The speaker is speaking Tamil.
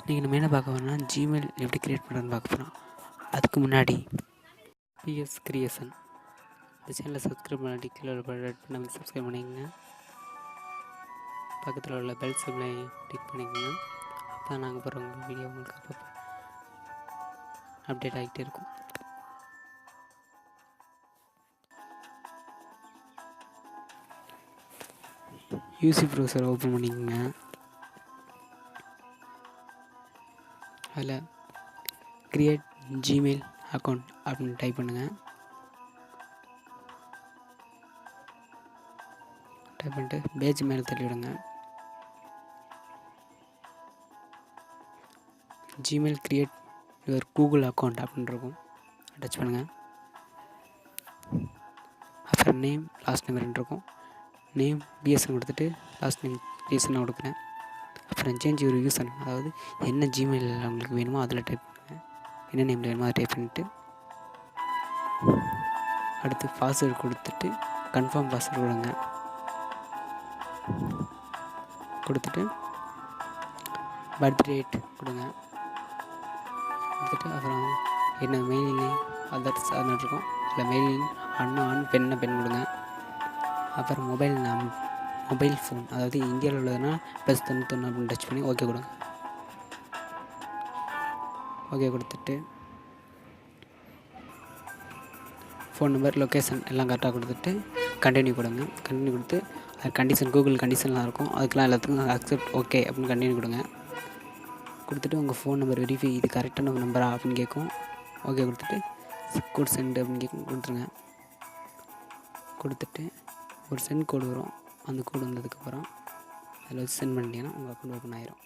இன்றைக்கி நம்ம என்ன பார்க்க போகிறோம்னா ஜிமெயில் எப்படி க்ரியேட் பண்ணுறதுன்னு பார்க்க போகிறோம். அதுக்கு முன்னாடி பிஎஸ் கிரியேஷன் இந்த சேனலை சப்ஸ்கிரைப் பண்ணாட்டி கீழே ரெட் பண்ணி சப்ஸ்கிரைப் பண்ணிக்கோங்க. பக்கத்தில் உள்ள பெல் சிம்லை கிளிக் பண்ணிக்கோங்க. அப்போ தான் நாங்கள் போகிற உங்கள் வீடியோ உங்களுக்கு அப்போ அப்டேட் ஆகிட்டே இருக்கும். யூசி ப்ரௌசரை ஓப்பன் பண்ணிக்கோங்க. அதில் க்ரியேட் ஜிமெயில் அக்கௌண்ட் அப்படின்னு டைப் பண்ணுங்கள். டைப் பண்ணிட்டு பேஜ் மேலே தள்ளி விடுங்க. Gmail create your Google account அப்படின்னு இருக்கும், டச் பண்ணுங்கள். அப்புறம் நேம் லாஸ்ட் நேம் ரெண்டு இருக்கும். நேம் பிஎஸ்என் கொடுத்துட்டு லாஸ்ட் நேம் பிஎஸ்என் கொடுக்குறேன். அப்புறம் சேஞ்ச் ஒரு யூசர், அதாவது என்ன ஜிமெயில் உங்களுக்கு வேணுமோ அதில் டைப் பண்ணுங்கள். என்ன நேமில் வேணுமோ அதை டைப் பண்ணிவிட்டு அடுத்து பாஸ்வேர்டு கொடுத்துட்டு கன்ஃபார்ம் பாஸ்வேர்டு கொடுங்க. கொடுத்துட்டு பர்த் டேட் கொடுங்க. கொடுத்துட்டு அப்புறம் என்ன மெயில் நேம் அதர்ஸ் அது மாதிரி இருக்கும். அதில் மெயில் நேம் ஆண் பெண் கொடுங்க. அப்புறம் மொபைல் ஃபோன், அதாவது இந்தியாவில் உள்ளதுன்னா +91 அப்படின்னு டச் பண்ணி ஓகே கொடுங்க. ஓகே கொடுத்துட்டு ஃபோன் நம்பர் லொக்கேஷன் எல்லாம் கரெக்டாக கொடுத்துட்டு கண்டினியூ கொடுங்க. கண்டினியூ கொடுத்து அது கண்டிஷன் கூகுள் கண்டிஷன்லாம் இருக்கும், அதுக்கெலாம் எல்லாத்துக்கும் அக்செப்ட் ஓகே அப்படின்னு கண்டினியூ கொடுங்க. கொடுத்துட்டு உங்கள் ஃபோன் நம்பர் வெரிஃபை இது கரெக்டான நம்பரா அப்படின்னு கேட்கும். ஓகே கொடுத்துட்டு கோட் சென்ட் அப்படின்னு கேட்கும், கொடுத்துருங்க. கொடுத்துட்டு ஒரு சென்ட் கோடு வரும், அந்த கோடு வந்ததுக்கப்புறம் அதில் வச்சு சென்ட் பண்ணிட்டீங்கன்னா உங்கள் அக்கௌண்ட் ஓப்பன் ஆயிரும்.